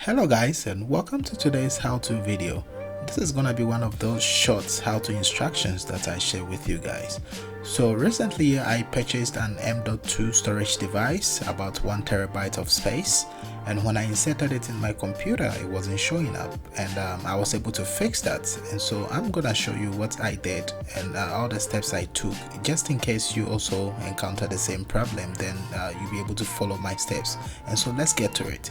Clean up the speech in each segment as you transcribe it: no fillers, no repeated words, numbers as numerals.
Hello guys, and welcome to today's how-to video. This is gonna be one of those short how-to instructions that I share with you guys. So recently I purchased an M.2 storage device, about 1 terabyte of space, and when I inserted it in my computer it wasn't showing up, and I was able to fix that. And so I'm gonna show you what I did and all the steps I took, just in case you also encounter the same problem. Then you'll be able to follow my steps. And so let's get to it.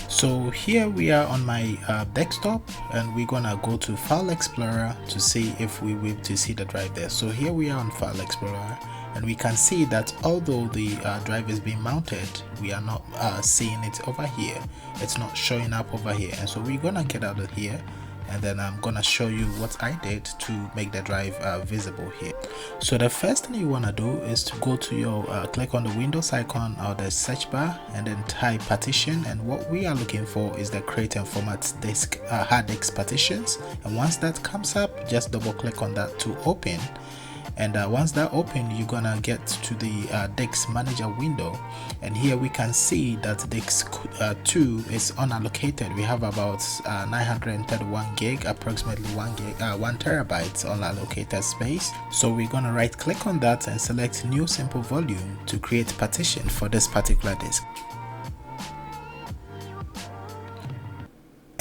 So here we are on my desktop, and we're gonna go to File Explorer to see if we will to see the drive there. So here we are on File Explorer, and we can see that although the drive is being mounted, we are not seeing it over here. It's not showing up over here, and so we're gonna get out of here, and then I'm gonna show you what I did to make the drive visible here. So the first thing you want to do is to go to your click on the Windows icon or the search bar, and then type partition, and what we are looking for is the create and format disk hard disk partitions. And once that comes up, just double click on that to open. And once that open, you're gonna get to the disk manager window, and here we can see that disk 2 is unallocated. We have about 931 gig, approximately 1 terabyte unallocated space. So we're gonna right click on that and select new simple volume to create partition for this particular disk.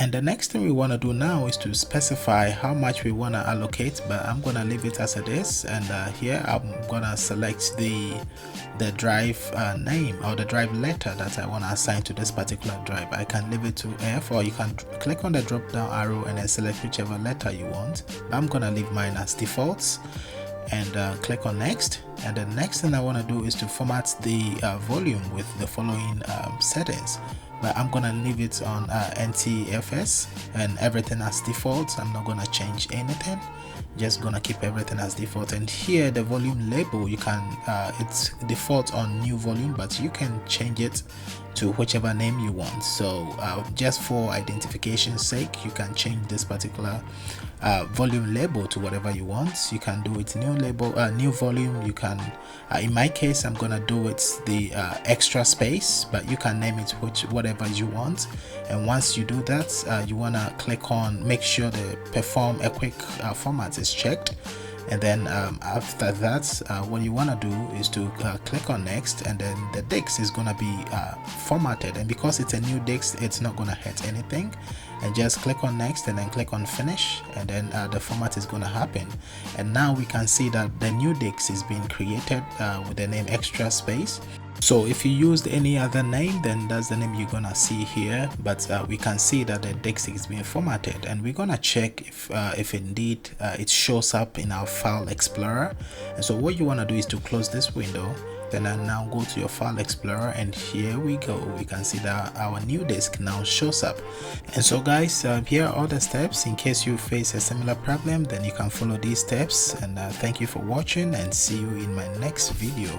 And the next thing we want to do now is to specify how much we want to allocate, but I'm going to leave it as it is. And here I'm going to select the drive name or the drive letter that I want to assign to this particular drive. I can leave it to F, or you can click on the drop down arrow and then select whichever letter you want. I'm going to leave mine as defaults, and click on next. And the next thing I want to do is to format the volume with the following settings. But I'm gonna leave it on NTFS and everything as default. I'm not gonna change anything, just gonna keep everything as default. And here the volume label, you can it's default on new volume, but you can change it to whichever name you want. So just for identification's sake, you can change this particular volume label to whatever you want. You can do it new label, new volume. You can in my case, I'm gonna do it the extra space, but you can name it whatever you want. And once you do that, you wanna click on make sure the perform a quick format is checked. And then after that, what you want to do is to click on next, and then the disk is going to be formatted. And because it's a new disk, it's not going to hurt anything. And just click on next and then click on finish, and then the format is going to happen. And now we can see that the new disk is being created with the name extra space. So if you used any other name, then that's the name you're gonna see here. But we can see that the disk is being formatted, and we're gonna check if indeed it shows up in our File Explorer. And so what you want to do is to close this window, then now go to your File Explorer, and here we go. We can see that our new disk now shows up. And so guys, here are all the steps. In case you face a similar problem, then you can follow these steps. And thank you for watching, and see you in my next video.